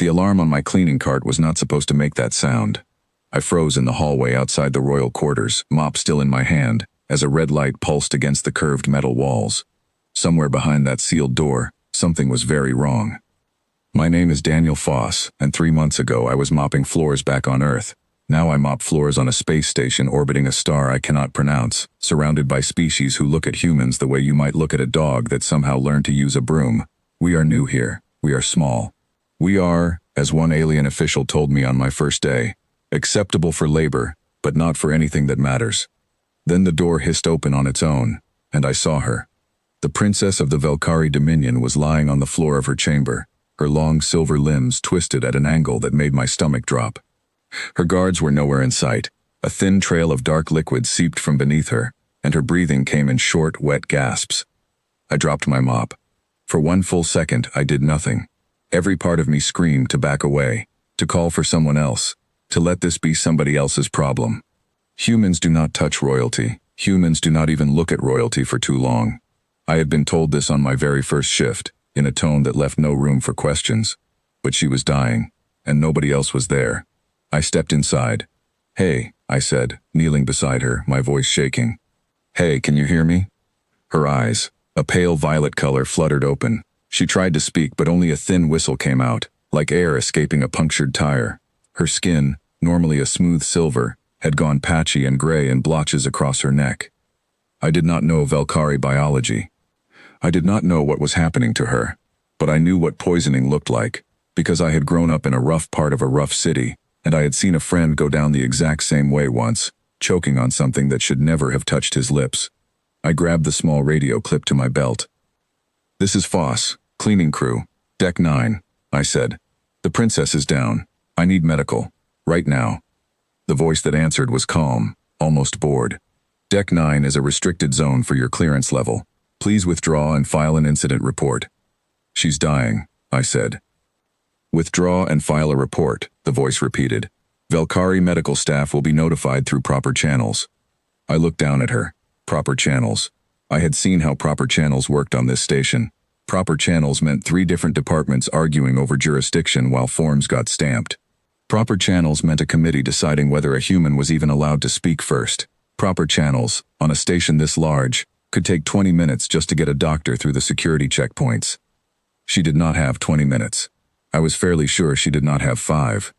The alarm on my cleaning cart was not supposed to make that sound. I froze in the hallway outside the royal quarters, mop still in my hand, as a red light pulsed against the curved metal walls. Somewhere behind that sealed door, something was very wrong. My name is Daniel Foss, and 3 months ago I was mopping floors back on Earth. Now I mop floors on a space station orbiting a star I cannot pronounce, surrounded by species who look at humans the way you might look at a dog that somehow learned to use a broom. We are new here. We are small. We are, as one alien official told me on my first day, acceptable for labor, but not for anything that matters. Then the door hissed open on its own, and I saw her. The princess of the Velkari Dominion was lying on the floor of her chamber, her long silver limbs twisted at an angle that made my stomach drop. Her guards were nowhere in sight. A thin trail of dark liquid seeped from beneath her, and her breathing came in short, wet gasps. I dropped my mop. For 1 full second, I did nothing. Every part of me screamed to back away, to call for someone else, to let this be somebody else's problem. Humans do not touch royalty. Humans do not even look at royalty for too long. I had been told this on my very first shift, in a tone that left no room for questions. But she was dying, and nobody else was there. I stepped inside. "Hey," I said, kneeling beside her, my voice shaking. "Hey, can you hear me?" Her eyes, a pale violet color, fluttered open. She tried to speak, but only a thin whistle came out, like air escaping a punctured tire. Her skin, normally a smooth silver, had gone patchy and gray in blotches across her neck. I did not know Velkari biology. I did not know what was happening to her, but I knew what poisoning looked like, because I had grown up in a rough part of a rough city, and I had seen a friend go down the exact same way once, choking on something that should never have touched his lips. I grabbed the small radio clipped to my belt. "This is Foss, cleaning crew, Deck 9, I said. "The princess is down. I need medical. Right now." The voice that answered was calm, almost bored. "Deck 9 is a restricted zone for your clearance level. Please withdraw and file an incident report." "She's dying," I said. "Withdraw and file a report," the voice repeated. "Velkari medical staff will be notified through proper channels." I looked down at her. Proper channels. I had seen how proper channels worked on this station. Proper channels meant 3 different departments arguing over jurisdiction while forms got stamped. Proper channels meant a committee deciding whether a human was even allowed to speak first. Proper channels, on a station this large, could take 20 minutes just to get a doctor through the security checkpoints. She did not have 20 minutes. I was fairly sure she did not have 5.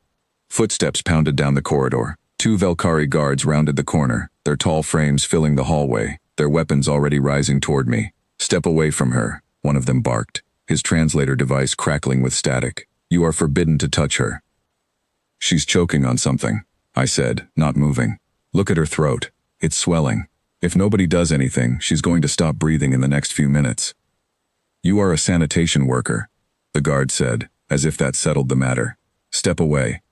Footsteps pounded down the corridor. 2 Velkari guards rounded the corner, their tall frames filling the hallway, their weapons already rising toward me. "Step away from her," one of them barked, his translator device crackling with static. "You are forbidden to touch her." "She's choking on something," I said, not moving. "Look at her throat. It's swelling. If nobody does anything, she's going to stop breathing in the next few minutes." "You are a sanitation worker," the guard said, as if that settled the matter. "Step away."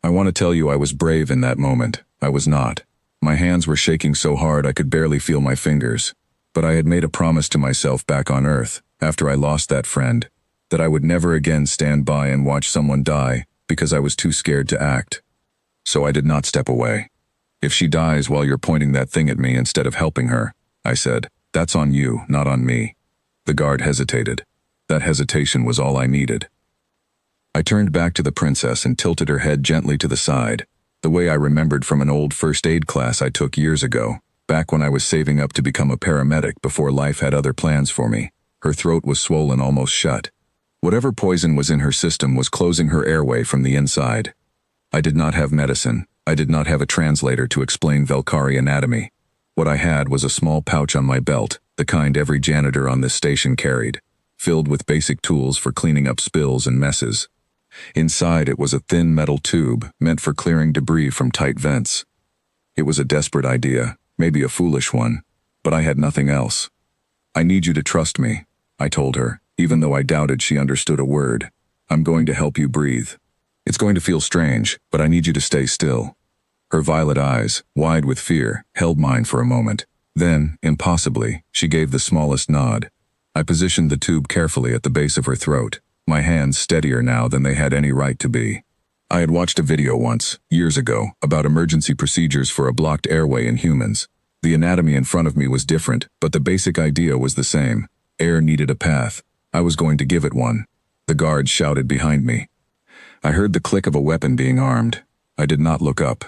I want to tell you I was brave in that moment. I was not. My hands were shaking so hard I could barely feel my fingers. But I had made a promise to myself back on Earth, after I lost that friend, that I would never again stand by and watch someone die because I was too scared to act. So I did not step away. "If she dies while you're pointing that thing at me instead of helping her," I said, "that's on you, not on me." The guard hesitated. That hesitation was all I needed. I turned back to the princess and tilted her head gently to the side, the way I remembered from an old first aid class I took years ago, back when I was saving up to become a paramedic before life had other plans for me. Her throat was swollen almost shut. Whatever poison was in her system was closing her airway from the inside. I did not have medicine. I did not have a translator to explain Velkari anatomy. What I had was a small pouch on my belt, the kind every janitor on this station carried, filled with basic tools for cleaning up spills and messes. Inside it was a thin metal tube meant for clearing debris from tight vents. It was a desperate idea, maybe a foolish one, but I had nothing else. "I need you to trust me," I told her, even though I doubted she understood a word. "I'm going to help you breathe. It's going to feel strange, but I need you to stay still." Her violet eyes, wide with fear, held mine for a moment. Then, impossibly, she gave the smallest nod. I positioned the tube carefully at the base of her throat, my hands steadier now than they had any right to be. I had watched a video once, years ago, about emergency procedures for a blocked airway in humans. The anatomy in front of me was different, but the basic idea was the same. Air needed a path. I was going to give it one. The guards shouted behind me. I heard the click of a weapon being armed. I did not look up.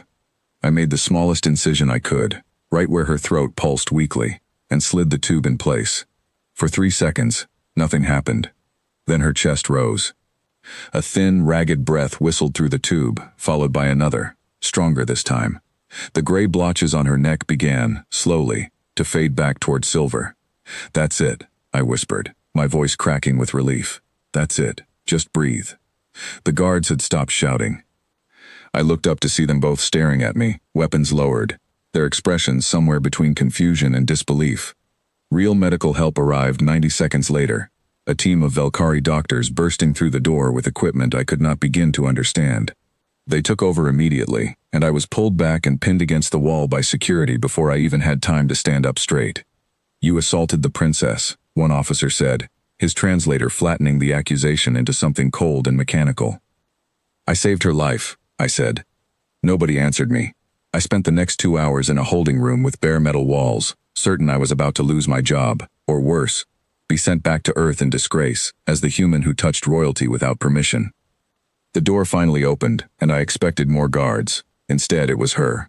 I made the smallest incision I could, right where her throat pulsed weakly, and slid the tube in place. For 3 seconds, nothing happened. Then her chest rose. A thin, ragged breath whistled through the tube, followed by another, stronger this time. The gray blotches on her neck began, slowly, to fade back toward silver. "That's it," I whispered, my voice cracking with relief. "That's it. Just breathe." The guards had stopped shouting. I looked up to see them both staring at me, weapons lowered, their expressions somewhere between confusion and disbelief. Real medical help arrived 90 seconds later, a team of Velkari doctors bursting through the door with equipment I could not begin to understand. They took over immediately, and I was pulled back and pinned against the wall by security before I even had time to stand up straight. "You assaulted the princess," one officer said, his translator flattening the accusation into something cold and mechanical. "I saved her life," I said. Nobody answered me. I spent the next 2 hours in a holding room with bare metal walls, certain I was about to lose my job, or worse, be sent back to Earth in disgrace as the human who touched royalty without permission. The door finally opened, and I expected more guards. Instead, it was her.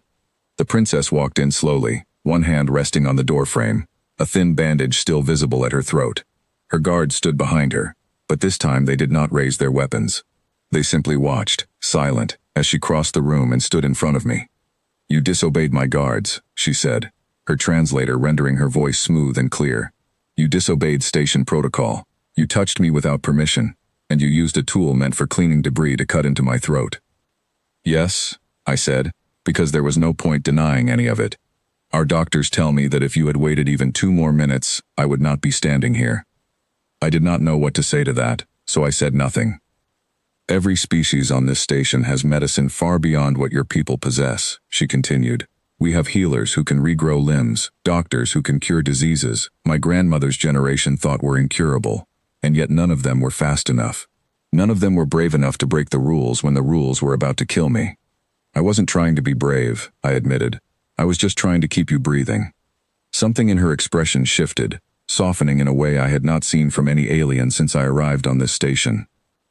The princess walked in slowly, one hand resting on the doorframe, a thin bandage still visible at her throat. Her guards stood behind her, but this time they did not raise their weapons. They simply watched, silent, as she crossed the room and stood in front of me. "You disobeyed my guards," she said, her translator rendering her voice smooth and clear. "You disobeyed station protocol. You touched me without permission, and you used a tool meant for cleaning debris to cut into my throat." "Yes," I said, because there was no point denying any of it. "Our doctors tell me that if you had waited even 2 more minutes, I would not be standing here." I did not know what to say to that, so I said nothing. "Every species on this station has medicine far beyond what your people possess," she continued. "We have healers who can regrow limbs, doctors who can cure diseases my grandmother's generation thought were incurable, and yet none of them were fast enough. None of them were brave enough to break the rules when the rules were about to kill me." "I wasn't trying to be brave," I admitted. "I was just trying to keep you breathing." Something in her expression shifted, softening in a way I had not seen from any alien since I arrived on this station.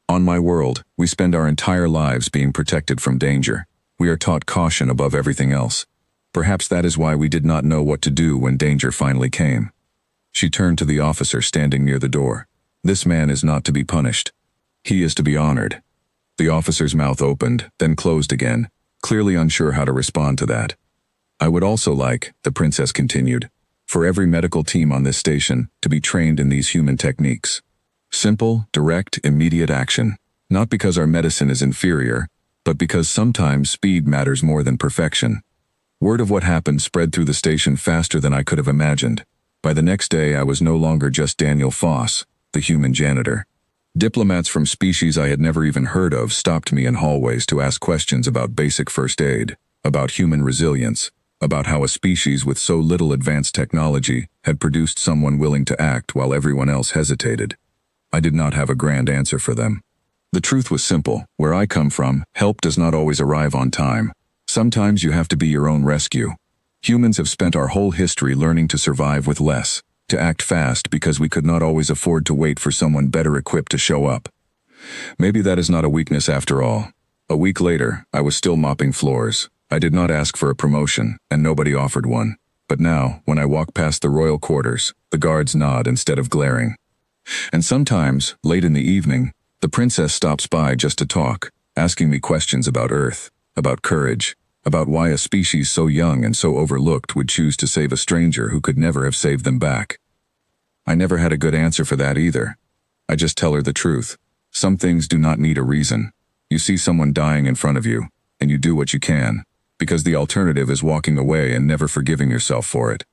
On my world, we spend our entire lives being protected from danger. We are taught caution above everything else. Perhaps that is why we did not know what to do when danger finally came. She turned to the officer standing near the door. "This man is not to be punished. He is to be honored." The officer's mouth opened, then closed again, clearly unsure how to respond to that. "I would also like," the princess continued, "for every medical team on this station to be trained in these human techniques. Simple, direct, immediate action. Not because our medicine is inferior, but because sometimes speed matters more than perfection." Word of what happened spread through the station faster than I could have imagined. By the next day, I was no longer just Daniel Foss, the human janitor. Diplomats from species I had never even heard of stopped me in hallways to ask questions about basic first aid, about human resilience, about how a species with so little advanced technology had produced someone willing to act while everyone else hesitated. I did not have a grand answer for them. The truth was simple. Where I come from, help does not always arrive on time. Sometimes you have to be your own rescue. Humans have spent our whole history learning to survive with less, to act fast because we could not always afford to wait for someone better equipped to show up. Maybe that is not a weakness after all. A week later, I was still mopping floors. I did not ask for a promotion, and nobody offered one. But now, when I walk past the royal quarters, the guards nod instead of glaring. And sometimes, late in the evening, the princess stops by just to talk, asking me questions about Earth, about courage, about why a species so young and so overlooked would choose to save a stranger who could never have saved them back. I never had a good answer for that either. I just tell her the truth. Some things do not need a reason. You see someone dying in front of you, and you do what you can, because the alternative is walking away and never forgiving yourself for it.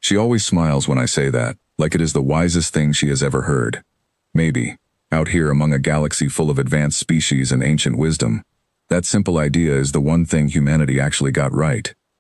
She always smiles when I say that, like it is the wisest thing she has ever heard. Maybe, out here among a galaxy full of advanced species and ancient wisdom, that simple idea is the one thing humanity actually got right.